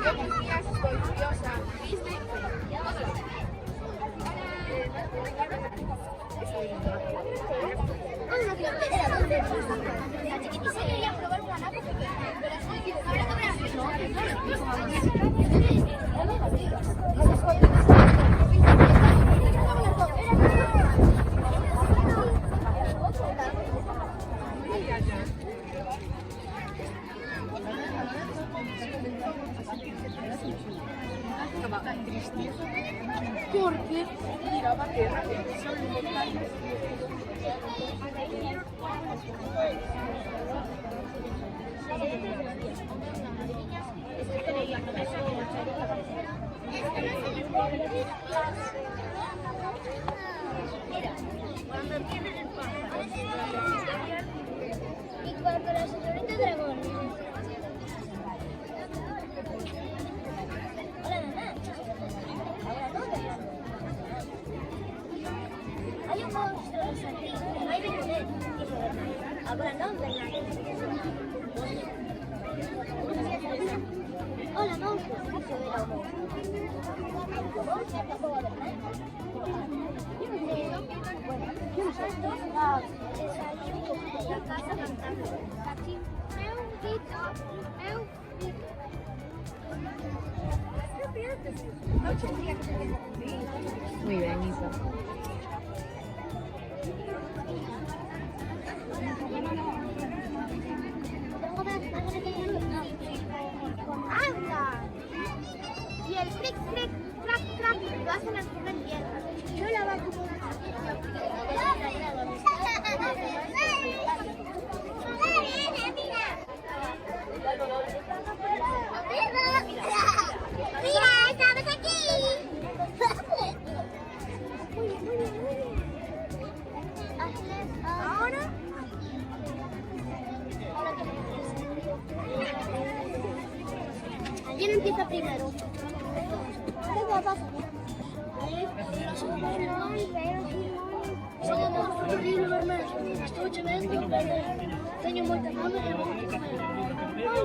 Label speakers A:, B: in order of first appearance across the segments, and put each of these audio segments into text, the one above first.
A: Yo mis días estoy furiosa, triste y feliz.
B: La chiquitita quería probar una napa, pero es muy difícil.
A: Porque miraba tierra que son montañas.
B: Y cuando la señorita dragón. Hola, mamá. Ahora no, ¿verdad? Hay un monstruo aquí. Hay de usted. Ahora no, ¿verdad? Hola, monstruo. Se ve la voz. ¿Monstruo tampoco, verdad? La casa fantasma. Aquí.
C: Muy bien, Isa.
B: ¡Anda! Y el cric, cric, crac, crac, lo hacen al comer tierra. Yo la va a comer. ¡Mira, estamos aquí! Ahora. ¿Quién empieza primero? ¿Qué va a pasar? Sou uma fotografia vermelha. Estou de medo de perder. Tenho muita fome e vou comer.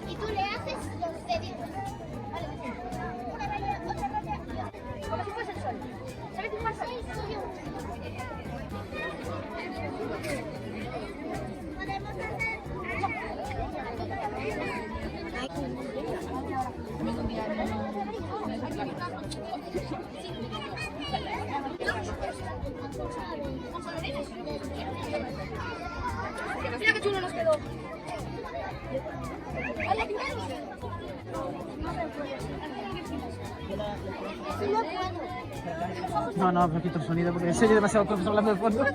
B: Y tú le haces los deditos. Una raya, otra raya, como si fuese el sol. ¿Sabes qué pasa? Podemos hacer.
A: Mira qué chulo nos quedó.
C: No, no, pero quito el sonido porque se oye demasiado profesor hablando de fondo.